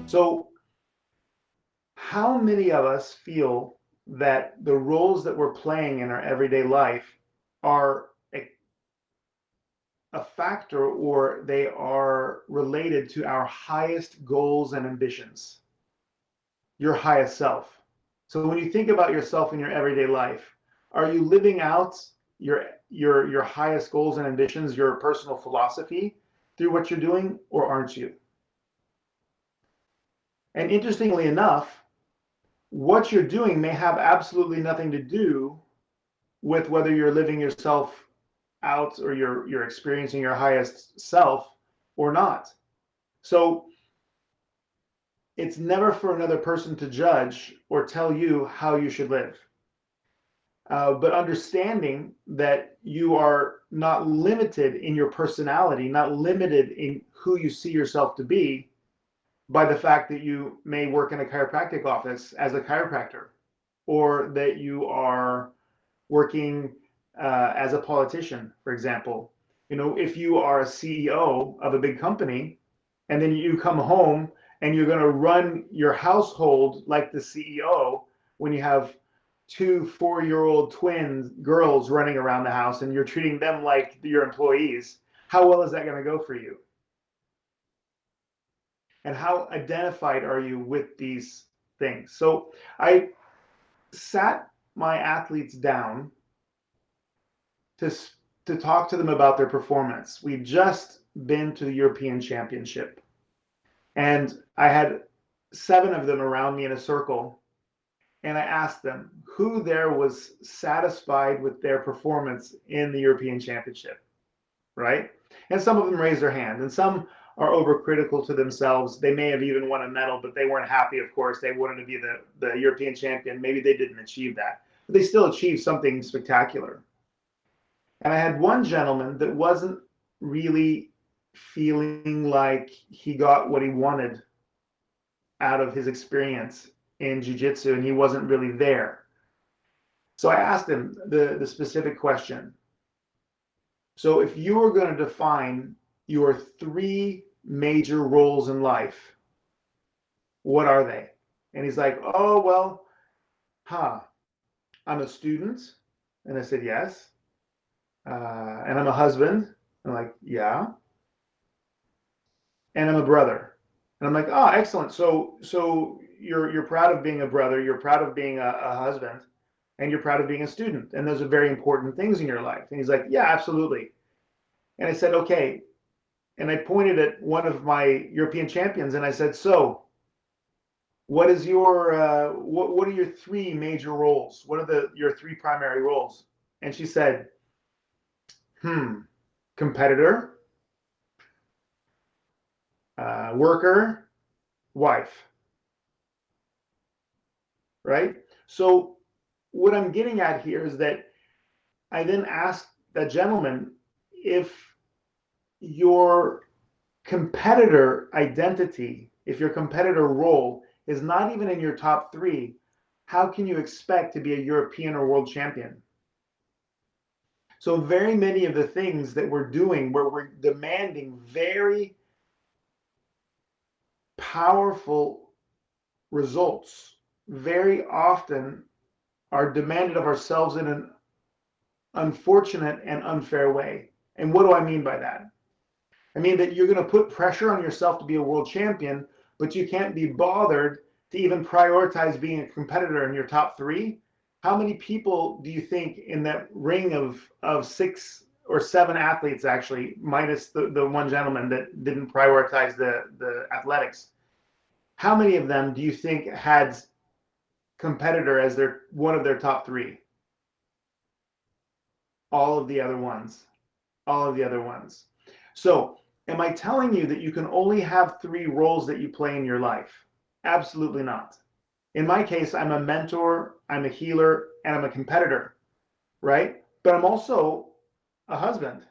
So how many of us feel that the roles that we're playing in our everyday life are a factor, or they are related to our highest goals and ambitions, your highest self? So when you think about yourself in your everyday life, are you living out your highest goals and ambitions, your personal philosophy through what you're doing, or aren't you? And interestingly enough, what you're doing may have absolutely nothing to do with whether you're living yourself out or you're experiencing your highest self or not. So it's never for another person to judge or tell you how you should live. But understanding that you are not limited in your personality, not limited in who you see yourself to be by the fact that you may work in a chiropractic office as a chiropractor, or that you are working as a politician, for example. If you are a CEO of a big company and then you come home and you're going to run your household like the CEO when you have two 4-year-old twin girls running around the house and you're treating them like your employees, how well is that going to go for you? And how identified are you with these things? So I sat my athletes down to to talk to them about their performance. We'd just been to the European Championship, and I had 7 of them around me in a circle, and I asked them who there was satisfied with their performance in the European Championship, right? And some of them raised their hand, and some are overcritical to themselves. They may have even won a medal, but they weren't happy, of course. They wanted to be the European champion. Maybe they didn't achieve that, but they still achieved something spectacular. And I had one gentleman that wasn't really feeling like he got what he wanted out of his experience in jiu-jitsu, and he wasn't really there. So I asked him the specific question. So if you were going to define your 3 major roles in life, what are they? And he's like, oh, well, I'm a student. And I said, yes. And I'm a husband. I'm like, yeah. And I'm a brother. And I'm like, oh, excellent. So you're proud of being a brother, you're proud of being a husband, and you're proud of being a student. And those are very important things in your life. And he's like, yeah, absolutely. And I said, okay. And I pointed at one of my European champions and I said, so what is your what are your 3 major roles? What are your 3 primary roles? And she said, competitor, worker, wife. Right? So what I'm getting at here is that I then asked that gentleman, if your competitor identity, if your competitor role is not even in your top 3, how can you expect to be a European or world champion? So very many of the things that we're doing where we're demanding very powerful results very often are demanded of ourselves in an unfortunate and unfair way. And what do I mean by that? I mean that you're going to put pressure on yourself to be a world champion, but you can't be bothered to even prioritize being a competitor in your top 3. How many people do you think in that ring of 6 or 7 athletes, actually, minus the one gentleman that didn't prioritize the athletics, how many of them do you think had competitor as one of their top 3? All of the other ones. All of the other ones. So am I telling you that you can only have 3 roles that you play in your life? Absolutely not. In my case, I'm a mentor, I'm a healer, and I'm a competitor, right? But I'm also a husband.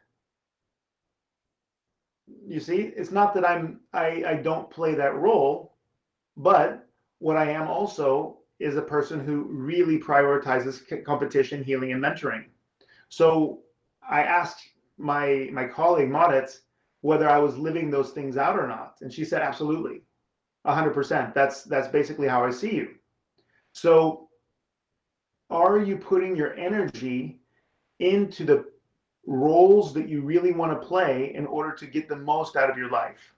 You see, it's not that I don't play that role, but what I am also is a person who really prioritizes competition, healing, and mentoring. So I asked my colleague Mauditz whether I was living those things out or not, and she said absolutely. 100%. That's basically how I see you. So are you putting your energy into the roles that you really want to play in order to get the most out of your life?